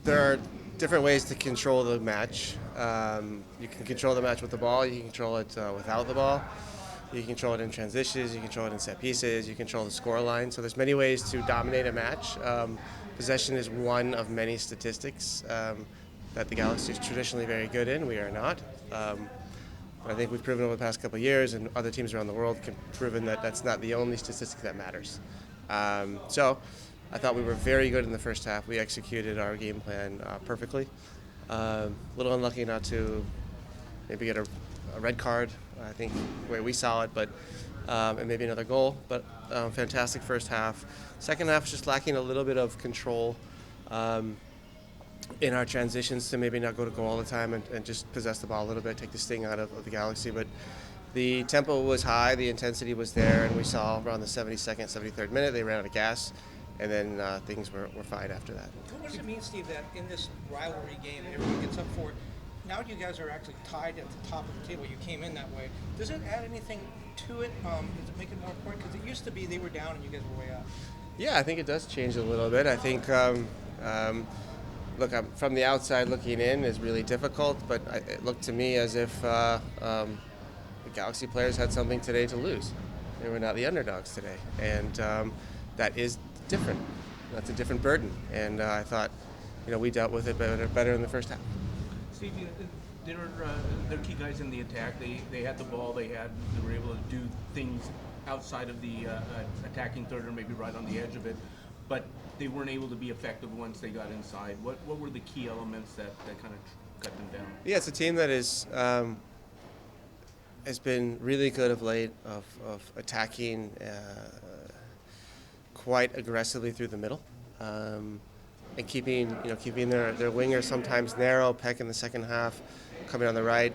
there are different ways to control the match. You can control the match with the ball. You can control it without the ball. You can control it in transitions. You can control it in set pieces. You control the score line. So there's many ways to dominate a match. Possession is one of many statistics that the Galaxy is traditionally very good in. We are not. I think we've proven over the past couple of years, and other teams around the world have proven that that's not the only statistic that matters. So I thought we were very good in the first half. We executed our game plan perfectly. A little unlucky not to maybe get a red card, I think, the way we saw it, but and maybe another goal. But fantastic first half. Second half was just lacking a little bit of control in our transitions to maybe not go to goal all the time and just possess the ball a little bit, take the sting out of the Galaxy. But the tempo was high, the intensity was there, and we saw around the 72nd, 73rd minute they ran out of gas, and then things were fine after that. What does it mean, Steve, that in this rivalry game, everyone gets up for it? Now you guys are actually tied at the top of the table. You came in that way. Does it add anything to it? Does it make it more important? Because it used to be they were down and you guys were way up. Yeah, I think it does change a little bit. I think, look, from the outside looking in is really difficult, but it looked to me as if the Galaxy players had something today to lose. They were not the underdogs today, and that is different. That's a different burden, and I thought, we dealt with it better in the first half. Steve, they're key guys in the attack. They had the ball. They were able to do things outside of the attacking third or maybe right on the edge of it, but they weren't able to be effective once they got inside. What were the key elements that kind of cut them down? Yeah, it's a team that has been really good of late of attacking quite aggressively through the middle. And keeping their wingers sometimes narrow. Peck in the second half, coming on the right,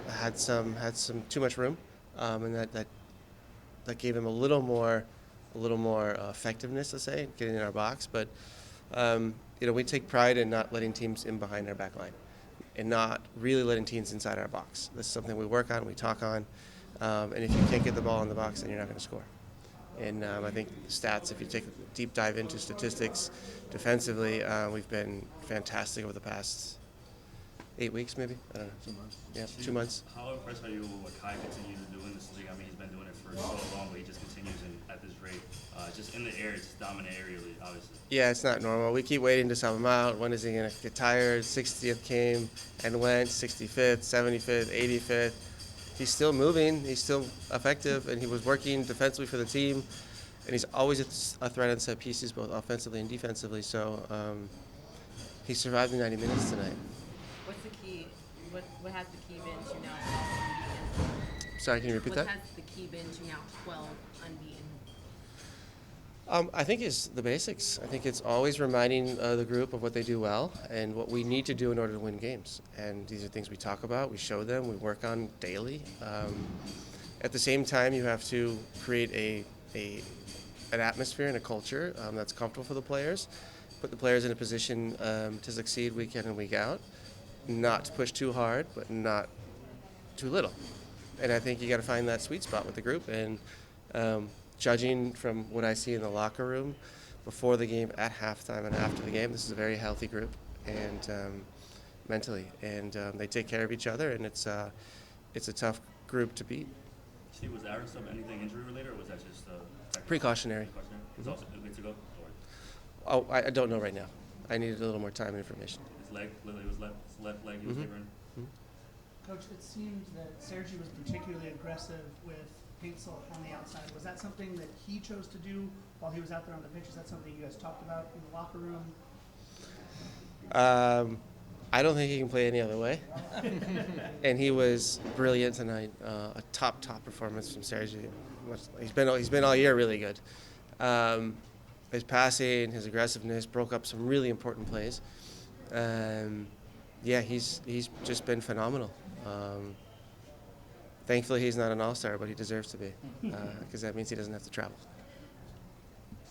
had some too much room, and that gave him a little more effectiveness, let's say, getting in our box. But we take pride in not letting teams in behind our back line, and not really letting teams inside our box. This is something we work on, we talk on, and if you can't get the ball in the box, then you're not going to score. And I think stats, if you take a deep dive into statistics defensively, we've been fantastic over the past 8 weeks, maybe? I don't know. 2 months. Yeah, 2 months. How impressed are you with what Kai continues to do in this league? I mean, he's been doing it for so long, but he just continues at this rate. Just in the air, just dominant aerially, obviously. Yeah, it's not normal. We keep waiting to sub him out. When is he going to get tired? 60th came and went, 65th, 75th, 85th. He's still moving, he's still effective, and he was working defensively for the team, and he's always a threat on set pieces, both offensively and defensively, so he survived the 90 minutes tonight. What's the key? What has the key been to now 12 unbeaten? Sorry, can you repeat that? What has the key been to now 12 unbeaten? I think it's the basics. I think it's always reminding the group of what they do well and what we need to do in order to win games. And these are things we talk about, we show them, we work on daily. At the same time, you have to create an atmosphere and a culture that's comfortable for the players, put the players in a position to succeed week in and week out, not to push too hard, but not too little. And I think you got to find that sweet spot with the group. And judging from what I see in the locker room before the game, at halftime, and after the game, this is a very healthy group, and mentally, and they take care of each other, and it's a tough group to beat. Steve, was Aaron sub anything injury related, or was that just Precautionary? Was also good to go? Oh, I don't know right now. I needed a little more time and information. His leg, literally his left leg, he was favoring. Coach, it seemed that Sergi was particularly aggressive with Paintsel on the outside. Was that something that he chose to do while he was out there on the pitch? Is that something you guys talked about in the locker room? I don't think he can play any other way. And he was brilliant tonight. A top performance from Sergi. He's been all year really good. His passing, his aggressiveness broke up some really important plays. Yeah, he's just been phenomenal. Thankfully, he's not an all-star, but he deserves to be, because that means he doesn't have to travel.